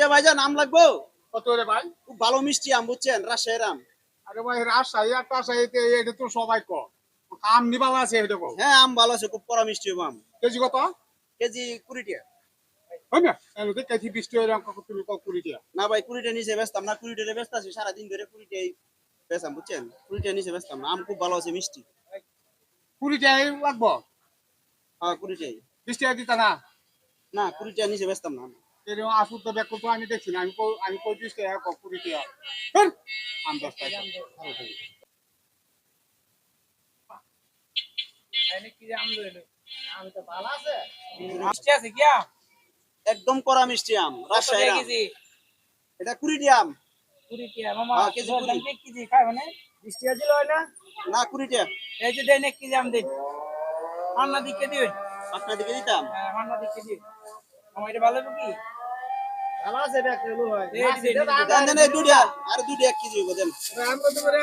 টিয়া ভাইজান আম লাগবো? কত রে ভাই? খুব ভালো মিষ্টি আম বুঝছেন, রাজশাহীর আম। আরে ভাই রাজশাহী আর টাশাহীতে এটা তো সবাই আম নিবালা আছে এটা কো। হ্যাঁ আম ভালো আছে, খুব কড়া মিষ্টি আম। কেজি কত? কেজি 20 টাকা। হয় না? আমি তো কেজি 20 টাকা এরকম তুমি কত 20 টাকা। না ভাই 20 টাকা নিচে বেচতাম না, 20 টাকা বেচতে আছি সারাদিন ধরে 20 টাকাই বেচাম বুঝছেন, 20 টাকা নিচে বেচতাম না। আম খুব ভালো আছে মিষ্টি। 20 টাকা লাগবো। হ্যাঁ 20 টাকাই। 20 টাকা দিতা না। না 20 টাকা নিচে বেচতাম না। এরকম আসুর তো ব্যাগ তো আমি দেখছি না। আমি কই 20 টাকা 20 টাকা। হ্যাঁ? আম 10 টাকা। মিষ্টি আছে কিয়া একদম কড়া মিষ্টি আম, রাজশাহীর আম। কেজি এটা 20 টাকা আম। 20 টাকা মামা হ্যাঁ কেজি 20। কেজি খাই মানে 20 টাকা দিল হয় না না 20 টাকা। এই যে দেন 1 কেজি আম দিন মান্না দিকে দিন আপনার দিকে দিতাম। হ্যাঁ মান্না দিকে দিন আমার এটা ভালো হবে কি ভালো আছে ব্যাগ লো হয়। দেন দেন এই দুইটা, আর দুইটা 1 কেজি হইবো দেন। আম কত করে?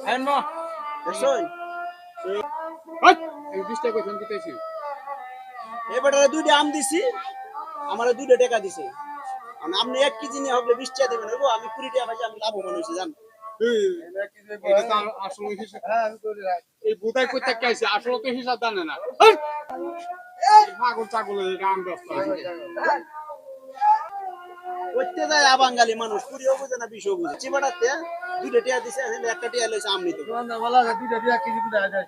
এখন মা দেখছই? হ্যাঁ? এই 20 টাকা কইছেন দিতেছি। এবারে দুইটা আম দিছি, আমারে 2 টাকা দিছে। আর আপনি 1 কেজি নিয়ে হলে 20 টাকা দিবেন, হইবো? আমি 20 টাকা পাইছি, আমি লাভবান হইছি জান। এটা তো আসলে হিসাব। হ্যাঁ আমি করে রাখ। এই বুদাই কইতে কাইছে আসলে তো হিসাব জানে না। হ্যাঁ? পাগল ছাগল এটা আম 10 টাকা। করতে যায় আবাঙ্গালি মানুষ, 20ও বুঝে না 20ও বুঝে। চিবাটাতে 2 টাকা দিছে, একটা টাকা লইছে আম নিতে। বলা 2 টাকা 1 কেজি বুঝা যায়।